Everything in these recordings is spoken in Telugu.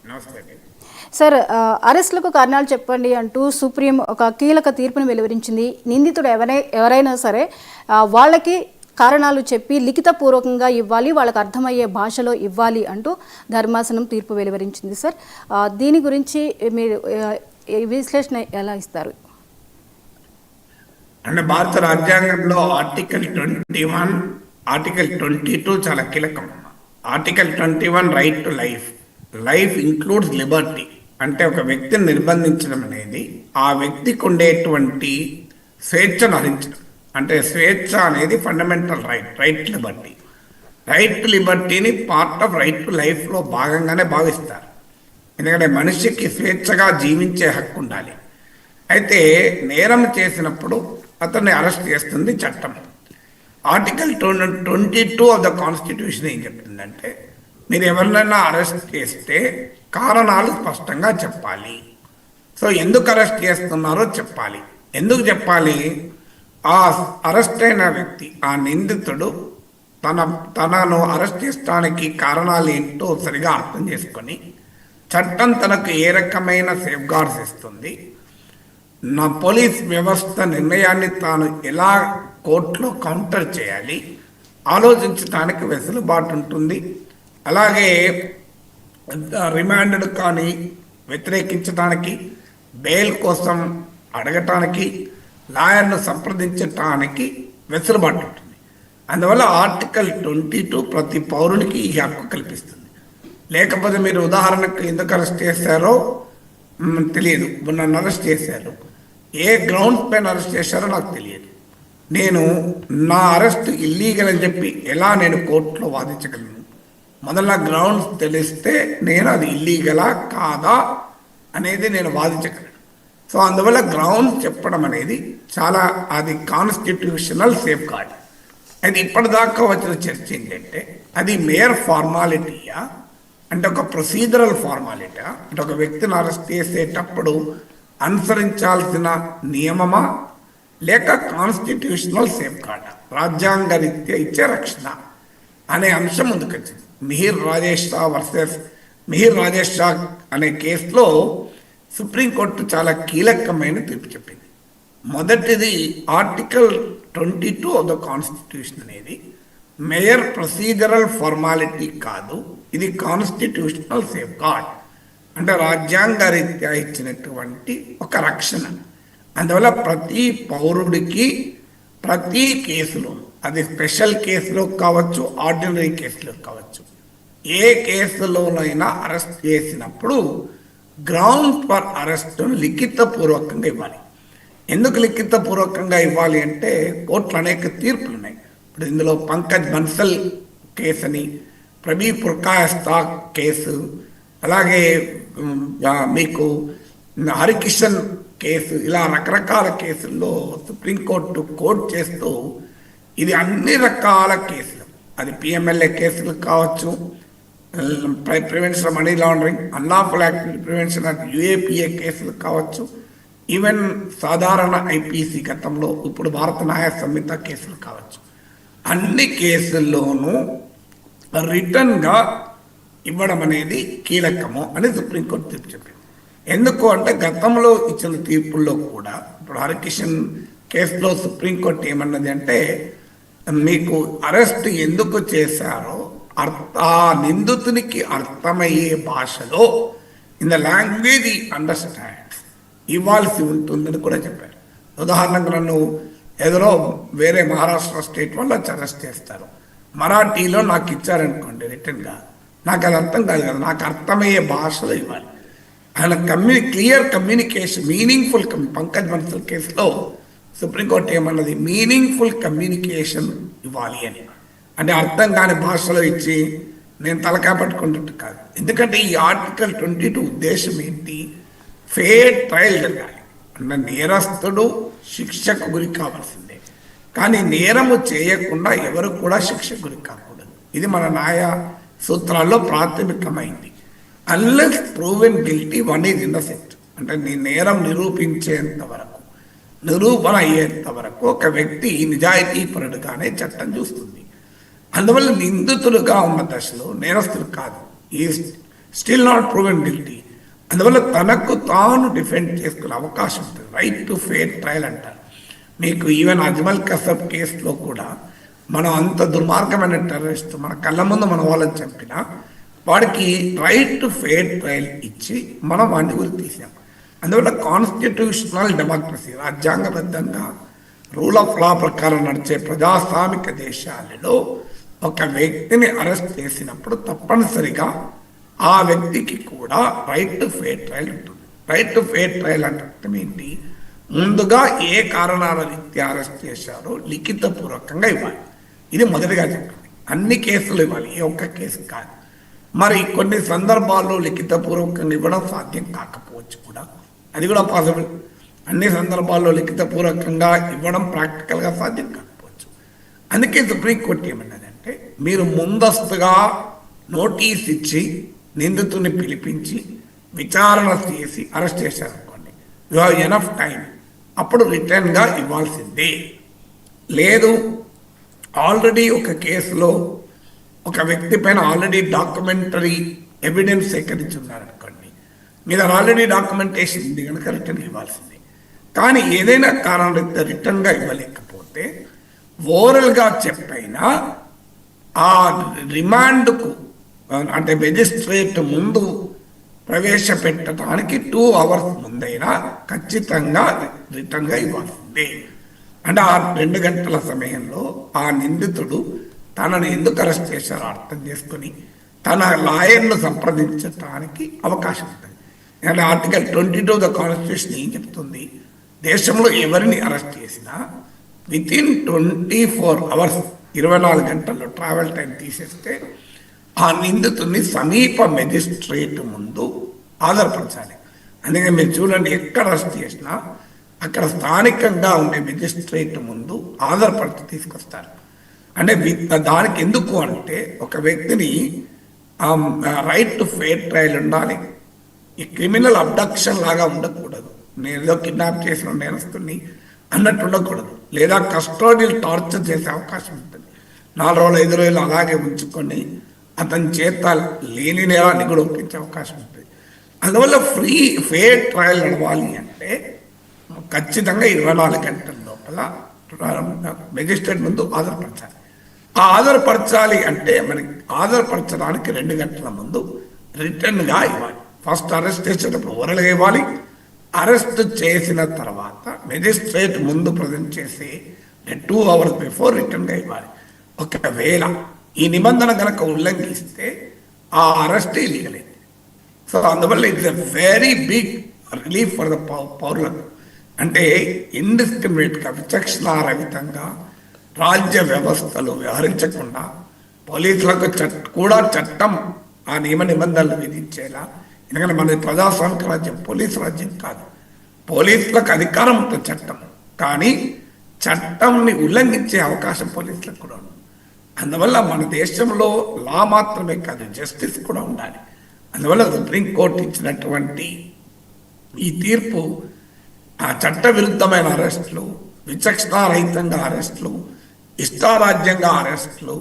నమస్తే సార్. అరెస్టులకు కారణాలు చెప్పండి అంటూ సుప్రీం ఒక కీలక తీర్పును వెలువరించింది. నిందితుడు ఎవరైనా సరే వాళ్ళకి కారణాలు చెప్పి లిఖితపూర్వకంగా ఇవ్వాలి, వాళ్ళకి అర్థమయ్యే భాషలో ఇవ్వాలి అంటూ ధర్మాసనం తీర్పు వెలువరించింది. సార్, దీని గురించి మీరు విశ్లేషణ ఎలా ఇస్తారు? అంటే భారత రాజ్యాంగంలో ఆర్టికల్ 21, ఆర్టికల్ 22 చాలా కీలకం. Article 21 right to life. Life includes Liberty. అంటే ఒక వ్యక్తిని నిర్బంధించడం అనేది ఆ వ్యక్తికి ఉండేటువంటి స్వేచ్ఛను హరించడం. అంటే స్వేచ్ఛ అనేది fundamental right, right to liberty. Right to లిబర్టీని పార్ట్ ఆఫ్ రైట్ టు లైఫ్లో భాగంగానే భావిస్తారు. ఎందుకంటే మనిషికి స్వేచ్ఛగా జీవించే హక్కు ఉండాలి. అయితే నేరం చేసినప్పుడు అతన్ని అరెస్ట్ చేస్తుంది చట్టం. ఆర్టికల్ 22 ఆఫ్ ద కాన్స్టిట్యూషన్ ఏం చెప్తుందంటే, మీరు ఎవరినైనా అరెస్ట్ చేస్తే కారణాలు స్పష్టంగా చెప్పాలి. సో ఎందుకు అరెస్ట్ చేస్తున్నారో చెప్పాలి. ఎందుకు చెప్పాలి? ఆ అరెస్ట్ అయిన వ్యక్తి, ఆ నిందితుడు తనను అరెస్ట్ చేయడానికి కారణాలు ఏంటో సరిగా అర్థం చేసుకొని చట్టం తనకు ఏ రకమైన సేఫ్ గార్డ్స్ ఇస్తుంది, నా పోలీస్ వ్యవస్థ నిర్ణయాన్ని తాను ఎలా కోర్టులో కౌంటర్ చేయాలి ఆలోచించడానికి వెసులుబాటు ఉంటుంది. అలాగే రిమాండ్ కానీ వ్యతిరేకించడానికి, బెయిల్ కోసం అడగటానికి, లాయర్ను సంప్రదించటానికి వెసులుబాటు ఉంటుంది. అందువల్ల ఆర్టికల్ 22 ప్రతి పౌరునికి ఈ హక్కు కల్పిస్తుంది. లేకపోతే మీరు ఉదాహరణకు ఎందుకు అరెస్ట్ చేశారో తెలియదు, నన్ను అరెస్ట్ చేశారు, ఏ గ్రౌండ్స్ పైన అరెస్ట్ చేశారో నాకు తెలియదు, నేను నా అరెస్ట్ ఇల్లీగల్ అని చెప్పి ఎలా నేను కోర్టులో వాదించగలను? మొదల గ్రౌండ్స్ తెలిస్తే నేను అది ఇల్లీగలా కాదా అనేది నేను వాదించగలను. సో అందువల్ల గ్రౌండ్స్ చెప్పడం అనేది చాలా, అది కాన్స్టిట్యూషనల్ సేఫ్ గార్డ్. అది ఇప్పటిదాకా వచ్చిన చర్చ ఏంటంటే, అది మేయర్ ఫార్మాలిటీయా, అంటే ఒక ప్రొసీజరల్ ఫార్మాలిటీ, అంటే ఒక వ్యక్తిని అరెస్ట్ చేసేటప్పుడు అనుసరించాల్సిన నియమమా, లేక కాన్స్టిట్యూషనల్ సేఫ్ గార్డ్, రాజ్యాంగ రీత్యా ఇచ్చే రక్షణ అనే అంశం ముందుకొచ్చింది. మిహిర్ రాజేష్ షా వర్సెస్ మిహిర్ రాజేష్ షా అనే కేసులో సుప్రీంకోర్టు చాలా కీలకమైన తీర్పు చెప్పింది. మొదటిది, ఆర్టికల్ 22 ఆఫ్ ద కాన్స్టిట్యూషన్ అనేది మేయర్ ప్రొసీజరల్ ఫార్మాలిటీ కాదు, ఇది కాన్స్టిట్యూషనల్ సేఫ్ గార్డ్, అంటే రాజ్యాంగ రీత్యా ఇచ్చినటువంటి ఒక రక్షణ. అందువల్ల ప్రతి పౌరుడికి ప్రతి కేసులో, అది స్పెషల్ కేసులో కావచ్చు, ఆర్డినరీ కేసులో కావచ్చు, ఏ కేసులోనైనా అరెస్ట్ చేసినప్పుడు గ్రౌండ్ ఫర్ అరెస్ట్ లిఖితపూర్వకంగా ఇవ్వాలి. ఎందుకు లిఖితపూర్వకంగా ఇవ్వాలి అంటే, కోర్టులు అనేక తీర్పులు ఉన్నాయి. ఇప్పుడు ఇందులో పంకజ్ బన్సల్ కేసు అని, ప్రబీ పుర్కాయస్తా కేసు, అలాగే మీకు హరికిషన్ కేసు, ఇలా రకరకాల కేసుల్లో సుప్రీంకోర్టు కోర్టు చేస్తూ ఇది అన్ని రకాల కేసులు, అది పిఎంఎల్ఏ కేసులు కావచ్చు, prevention money laundering, unlawful activity prevention of UAPA కేసులు కావచ్చు, ఈవెన్ సాధారణ ఐపీసీ గతంలో ఇప్పుడు భారత న్యాయ సంహిత కేసులు కావచ్చు, అన్ని కేసుల్లోనూ రిటర్న్గా ఇవ్వడం అనేది కీలకము అని సుప్రీంకోర్టు తీర్పు చెప్పింది. ఎందుకు అంటే, గతంలో ఇచ్చిన తీర్పుల్లో కూడా, ఇప్పుడు హరికిషన్ కేసులో సుప్రీంకోర్టు ఏమన్నది అంటే, మీకు అరెస్ట్ ఎందుకు చేశారో ఆ నిందితునికి అర్థమయ్యే భాషలో, ఇన్ ద లాంగ్వేజ్ అండర్స్టాండ్, ఇవ్వాల్సి ఉంటుందని కూడా చెప్పారు. ఉదాహరణకు నన్ను ఎదురో వేరే మహారాష్ట్ర స్టేట్ వాళ్ళు అరెస్ట్ చేస్తారు, మరాఠీలో నాకు ఇచ్చారనుకోండి రిటర్న్గా, నాకు అది అర్థం కాదు కదా, నాకు అర్థమయ్యే భాషలో ఇవ్వాలి. ఆయన clear communication, meaningful Pankaj Bansal కేసులో సుప్రీంకోర్టు ఏమన్నది, మీనింగ్ఫుల్ కమ్యూనికేషన్ ఇవ్వాలి అని. అంటే అర్థం కాని భాషలో ఇచ్చి నేను తలకాయ పట్టుకుంటుంటే కాదు. ఎందుకంటే ఈ ఆర్టికల్ 22 ఉద్దేశం ఏంటి? ఫెయిర్ ట్రయల్ జరగాలి. అంటే నేరస్తుడు శిక్షకు గురి కావాల్సిందే, కానీ నేరము చేయకుండా ఎవరు కూడా శిక్షకు గురి కాకూడదు. ఇది మన న్యాయ సూత్రాల్లో ప్రాథమికమైంది. Unless proven guilty one is innocent, అంటే నీ నేరం నిరూపించేంత వరకు, నిరూపణ అయ్యేంత వరకు ఒక వ్యక్తి నిజాయితీపరుడుగానే చట్టం చూస్తుంది. అందువల్ల నిందితులుగా ఉన్న దశలో నేరస్తులు కాదు. ఈ స్టిల్ నాట్ ప్రూవెన్ గిల్టీ. అందువల్ల తనకు తాను డిఫెండ్ చేసుకునే అవకాశం ఉంటుంది. రైట్ టు ఫెయిర్ ట్రయల్ అంటారు. మీకు ఈవెన్ అజ్మల్ కసబ్ కేసులో కూడా మనం అంత దుర్మార్గమైన టెర్రరిస్ట్ మన కళ్ళ ముందు మన వాళ్ళని చంపినా వాడికి రైట్ టు ఫెయిర్ ట్రయల్ ఇచ్చి మనం వాడిని గురి తీసాం. అందువల్ల కాన్స్టిట్యూషనల్ డెమోక్రసీ, రాజ్యాంగబద్ధంగా రూల్ ఆఫ్ లా ప్రకారం నడిచే ప్రజాస్వామిక దేశాలలో ఒక వ్యక్తిని అరెస్ట్ చేసినప్పుడు తప్పనిసరిగా ఆ వ్యక్తికి కూడా రైట్ టు ఫెయిర్ ట్రయల్ ఉంటుంది. రైట్ టు ఫెయిర్ ట్రయల్ అంటే అర్థం ఏంటి? ముందుగా ఏ కారణాల రీత్యా అరెస్ట్ చేశారో లిఖితపూర్వకంగా ఇవ్వాలి. ఇది మొదటిగా చెప్పింది. అన్ని కేసులు ఇవ్వాలి, ఏ ఒక్క కేసు కాదు. మరి కొన్ని సందర్భాల్లో లిఖితపూర్వకంగా ఇవ్వడం సాధ్యం కాకపోవచ్చు కూడా, అది కూడా పాసిబుల్. అన్ని సందర్భాల్లో లిఖితపూర్వకంగా ఇవ్వడం ప్రాక్టికల్గా సాధ్యం కాకపోవచ్చు. అందుకే సుప్రీంకోర్టు ఏమన్నదంటే, మీరు ముందస్తుగా నోటీస్ ఇచ్చి నిందితుని పిలిపించి విచారణ చేసి అరెస్ట్ చేశారనుకోండి, యు హ్యావ్ ఎనఫ్ టైం, అప్పుడు రిటర్న్గా ఇవ్వాల్సిందే. లేదు, ఆల్రెడీ ఒక కేసులో ఒక వ్యక్తి పైన ఆల్రెడీ డాక్యుమెంటరీ ఎవిడెన్స్ సేకరించి ఉన్నారనుకోండి, మీద ఆల్రెడీ డాక్యుమెంటేషన్ ఉంది కనుక రిటర్న్ ఇవ్వాల్సిందే. కానీ ఏదైనా కారణం రీత్యా రిటర్న్గా ఇవ్వలేకపోతే ఓరల్గా చెప్పైనా ఆ రిమాండ్కు అంటే మెజిస్ట్రేట్ ముందు ప్రవేశపెట్టడానికి 2 hours ముందైనా ఖచ్చితంగా రిటర్న్గా ఇవ్వాల్సిందే. అంటే ఆ 2 గంటల సమయంలో ఆ నిందితుడు తనని ఎందుకు అరెస్ట్ చేశారో అర్థం చేసుకుని తన లాయర్ను సంప్రదించడానికి అవకాశం ఉంటుంది. అంటే ఆర్టికల్ 22 ద కాన్స్టిట్యూషన్ ఏం చెప్తుంది? దేశంలో ఎవరిని అరెస్ట్ చేసినా వితిన్ 24 hours 24 గంటల్లో ట్రావెల్ టైం తీసేస్తే ఆ నిందితుడిని సమీప మెజిస్ట్రేట్ ముందు హాజరుపరచాలి. అందుకని మీరు చూడండి, ఎక్కడ అరెస్ట్ చేసినా అక్కడ స్థానికంగా ఉండే మెజిస్ట్రేట్ ముందు హాజరుపరిచి తీసుకొస్తారు. అంటే దానికి ఎందుకు అంటే ఒక వ్యక్తిని రైట్ టు ఫెయిర్ ట్రయల్ ఉండాలి. ఈ క్రిమినల్ అబ్డక్షన్ లాగా ఉండకూడదు. నేను ఏదో కిడ్నాప్ చేసిన నేరస్తుని అన్నట్టు ఉండకూడదు. లేదా కస్టోడియల్ టార్చర్ చేసే అవకాశం ఉంటుంది. 4 రోజులు 5 రోజులు అలాగే ఉంచుకొని అతని చేత లేని నేరాన్ని కూడా ఒప్పించే అవకాశం ఉంటుంది. అందువల్ల ఫెయిర్ ట్రయల్ నడవాలి అంటే ఖచ్చితంగా 24 గంటల లోపల మెజిస్ట్రేట్ ముందు హాజరుపరచాలి. ఆ హాజరుపరచాలి అంటే మనకి హాజరుపరచడానికి 2 గంటల ముందు రిటర్న్గా ఇవ్వాలి. ఫస్ట్ అరెస్ట్ చేసేటప్పుడు ఓరల్గా ఇవ్వాలి. అరెస్ట్ చేసిన తర్వాత మెజిస్ట్రేట్ ముందు ప్రజెంట్ చేసి 2 hours బిఫోర్ రిటర్న్గా ఇవ్వాలి. ఒకవేళ ఈ నిబంధన కనుక ఉల్లంఘిస్తే ఆ అరెస్ట్ ఇల్లీగల్. సో అందువల్ల it's a very big relief for the పౌరులకు. అంటే ఇండిస్క్రిమినేట్గా విచక్షణారహితంగా రాజ్య వ్యవస్థలు వ్యవహరించకుండా పోలీసులకు కూడా చట్టం ఆ నియమ నిబంధనలు విధించేలా. ఎందుకంటే మనది ప్రజాస్వామిక రాజ్యం, పోలీసు రాజ్యం కాదు. పోలీసులకు అధికారం ఉంటుంది చట్టం, కానీ చట్టంని ఉల్లంఘించే అవకాశం పోలీసులకు కూడా ఉంది. అందువల్ల మన దేశంలో లా మాత్రమే కాదు, జస్టిస్ కూడా ఉండాలి. అందువల్ల సుప్రీంకోర్టు ఇచ్చినటువంటి ఈ తీర్పు ఆ చట్ట విరుద్ధమైన అరెస్టులు, విచక్షణారహితంగా అరెస్టులు, ఇష్టారాజ్యంగా అరెస్టులు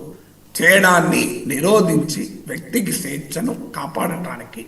చేయడాన్ని నిరోధించి వ్యక్తికి స్వేచ్ఛను కాపాడటానికి